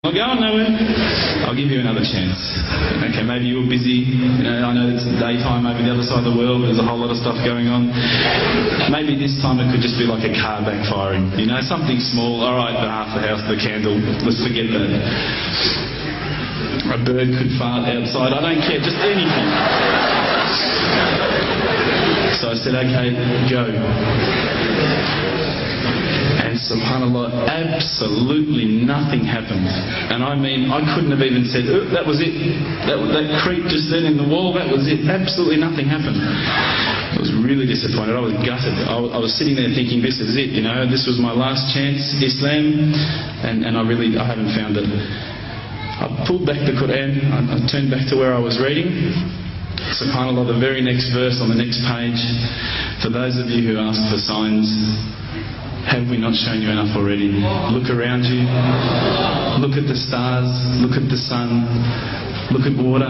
Not going nowhere. I'll give you another chance. Okay, maybe you're busy. I know it's daytime over the other side of the world. There's a whole lot of stuff going on. Maybe this time it could just be like a car backfiring. Something small. All right, half the house, the candle. Let's forget that. A bird could fart outside. I don't care. Just anything. So I said, okay, go. And subhanAllah, absolutely nothing happened. And I mean, I couldn't have even said, oh, that was it. That creak just then in the wall, that was it. Absolutely nothing happened. I was really disappointed. I was gutted. I was sitting there thinking, this is it, this was my last chance, Islam, and I haven't found it. I pulled back the Quran, I turned back to where I was reading. SubhanAllah, the very next verse on the next page, for those of you who ask for signs, have we not shown you enough already? Look around you, look at the stars, look at the sun, look at water.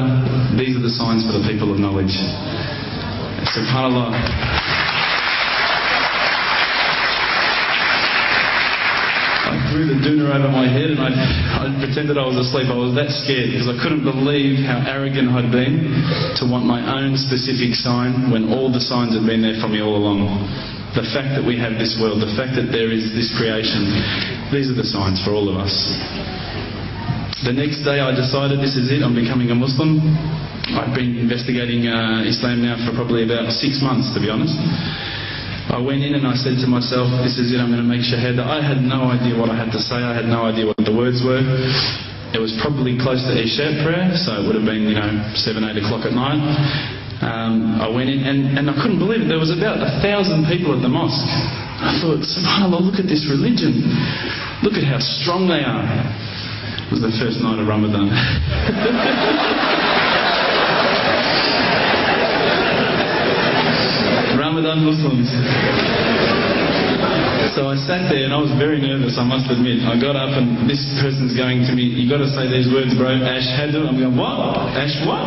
These are the signs for the people of knowledge. SubhanAllah. I threw the doona over my head and I pretended I was asleep. I was that scared because I couldn't believe how arrogant I'd been to want my own specific sign when all the signs had been there for me all along. The fact that we have this world, the fact that there is this creation, these are the signs for all of us. The next day I decided this is it, I'm becoming a Muslim. I've been investigating Islam now for probably about 6 months, to be honest. I went in and I said to myself, this is it, I'm going to make shahada. I had no idea what I had to say, I had no idea what the words were. It was probably close to Isha prayer, so it would have been 7, 8 o'clock at night. I went in and I couldn't believe it. There was about 1,000 people at the mosque. I thought, subhanAllah, look at this religion. Look at how strong they are. It was the first night of Ramadan. Ramadan Muslims. So I sat there and I was very nervous, I must admit. I got up and this person's going to me, you got to say these words, bro, ashhadu. I'm going, what? Ash what?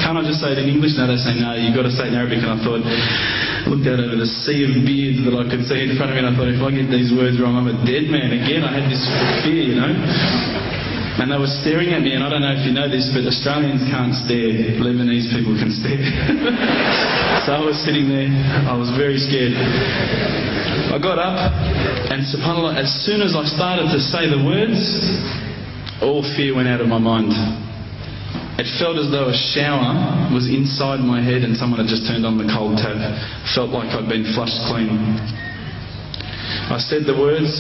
Can't I just say it in English? No, they say, no, you got to say it in Arabic. And I thought, I looked out over the sea of beards that I could see in front of me and I thought, if I get these words wrong, I'm a dead man again. I had this fear, And they were staring at me, and I don't know if you know this, but Australians can't stare. Lebanese people can stare. So I was sitting there, I was very scared. I got up, and subhanAllah, as soon as I started to say the words, all fear went out of my mind. It felt as though a shower was inside my head and someone had just turned on the cold tap. Felt like I'd been flushed clean. I said the words,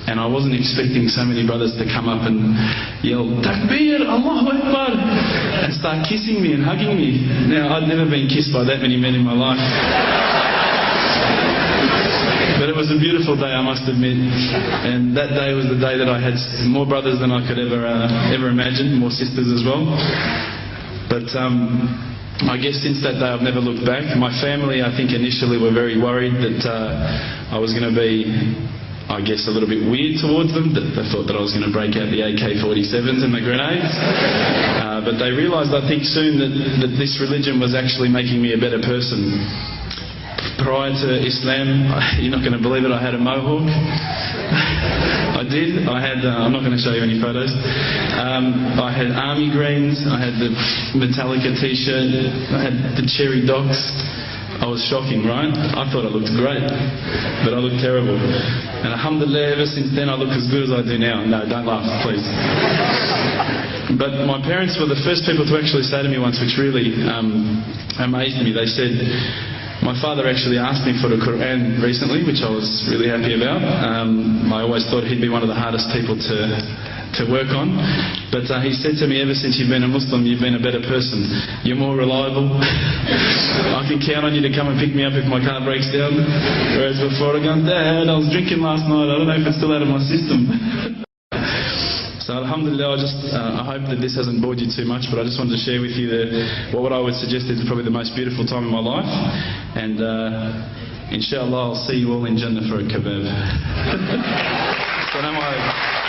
and I wasn't expecting so many brothers to come up and yell, Takbir, Allahu Akbar, and start kissing me and hugging me. Now, I'd never been kissed by that many men in my life. But it was a beautiful day, I must admit. And that day was the day that I had more brothers than I could ever imagine, more sisters as well. But I guess since that day I've never looked back. My family, I think initially were very worried that I was going to be, I guess, a little bit weird towards them. They thought that I was going to break out the AK-47s and the grenades. But they realised, I think, soon that this religion was actually making me a better person. Prior to Islam, you're not going to believe it, I had a mohawk. I did. I had, I'm not going to show you any photos. I had army greens, I had the Metallica t-shirt, I had the cherry docks. I was shocking, right? I thought I looked great, but I looked terrible. And alhamdulillah, ever since then I look as good as I do now. No, don't laugh, please. But my parents were the first people to actually say to me once, which really amazed me. They said, my father actually asked me for the Quran recently, which I was really happy about. I always thought he'd be one of the hardest people to work on. But he said to me, ever since you've been a Muslim, you've been a better person. You're more reliable. I can count on you to come and pick me up if my car breaks down. Whereas before I go, Dad, I was drinking last night. I don't know if it's still out of my system. So alhamdulillah, I hope that this hasn't bored you too much, but I just wanted to share with you what I would suggest is probably the most beautiful time in my life. And inshallah, I'll see you all in Jannah for a kebab. Assalamu alaikum.